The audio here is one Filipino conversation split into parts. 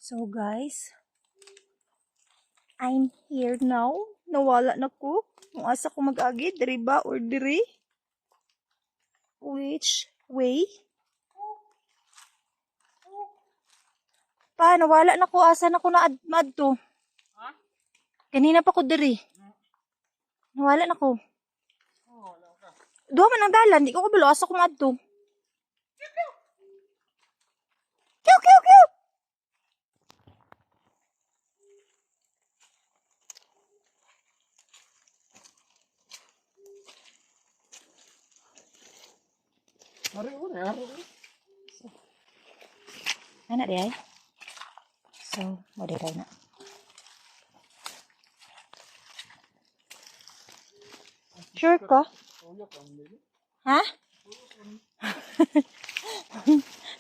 So guys, I'm here now. Nawala na ko. Kung asa ko mag-agi, diri ba or diri? Which way? Pa, nawala na ko. Asa na ko na madto? Kanina pa ko diri. Nawala na ko. Duha man ang dalan. Di ko kabalo. Asa ko madto? Kiu, kiu, kiu! Anak dia. So, mau dia na. Sure ka? Ha?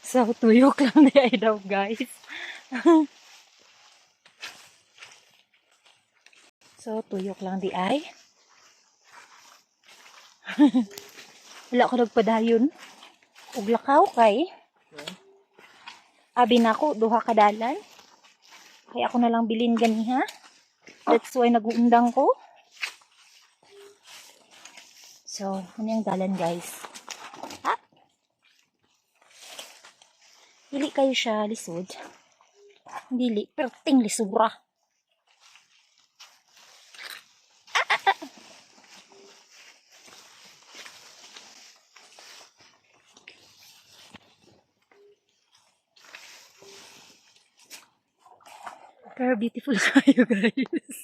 So, tuyok lang dia daw, guys. So, tuyok lang di ay. Wala ko nagpadayon. Ug lakaw kay. Abi na ko, duha ka dalan. Kaya ako na lang bilin ganiha. That's why nag-uundang ko. So, ano yung dalan, guys? Ha? Dili kayo siya lisod. Dili, perting lisura. Pero beautiful kayo, guys.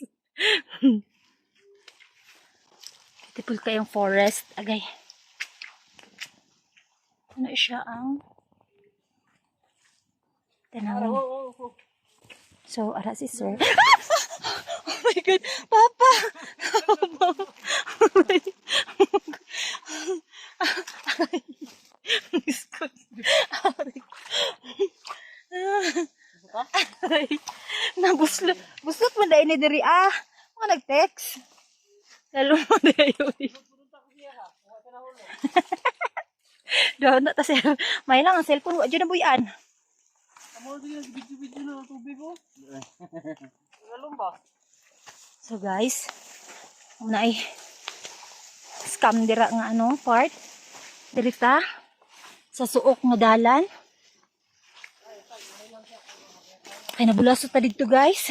Beautiful kayong forest. Agay. Ano siya ang tanawin. So, ara si sir. Oh my God! Papa! Nabuslot. Buslot mo dahil ni Diri. Mga nag-text. Lalo mo dahil yun. Doon na, tas may lang ang cellphone. Wala dyan na buyan. So guys, muna ay scam dira nga part. Dirita sa suok nga dalan. Kaya nabulasot ta dito, guys.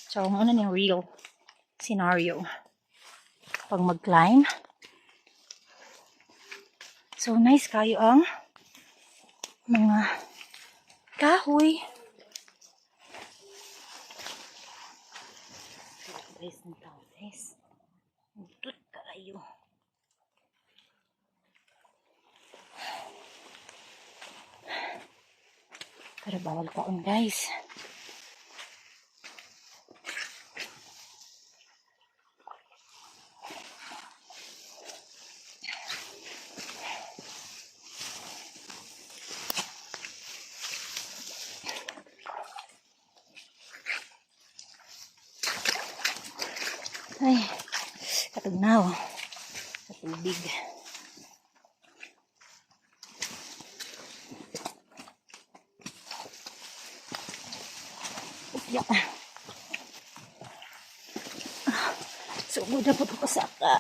So, ano na yung real scenario pag mag-climb. So, nice kayo ang mga kahoy. Guys, ng tao, guys. Udot kayo. Pero bawal kaon, guys. Ay, katugnaw sa tubig. Upya. Sugod na po ito kasaka.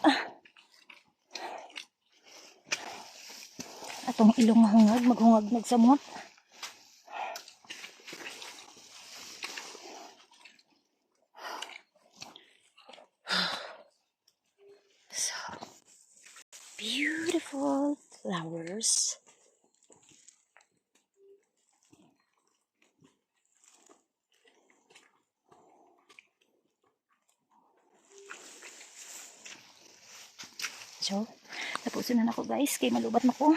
Atong ilong mahungag, maghungag nagsamot. So, beautiful flowers. So, tapusin na ako, guys, kay malubat na ko.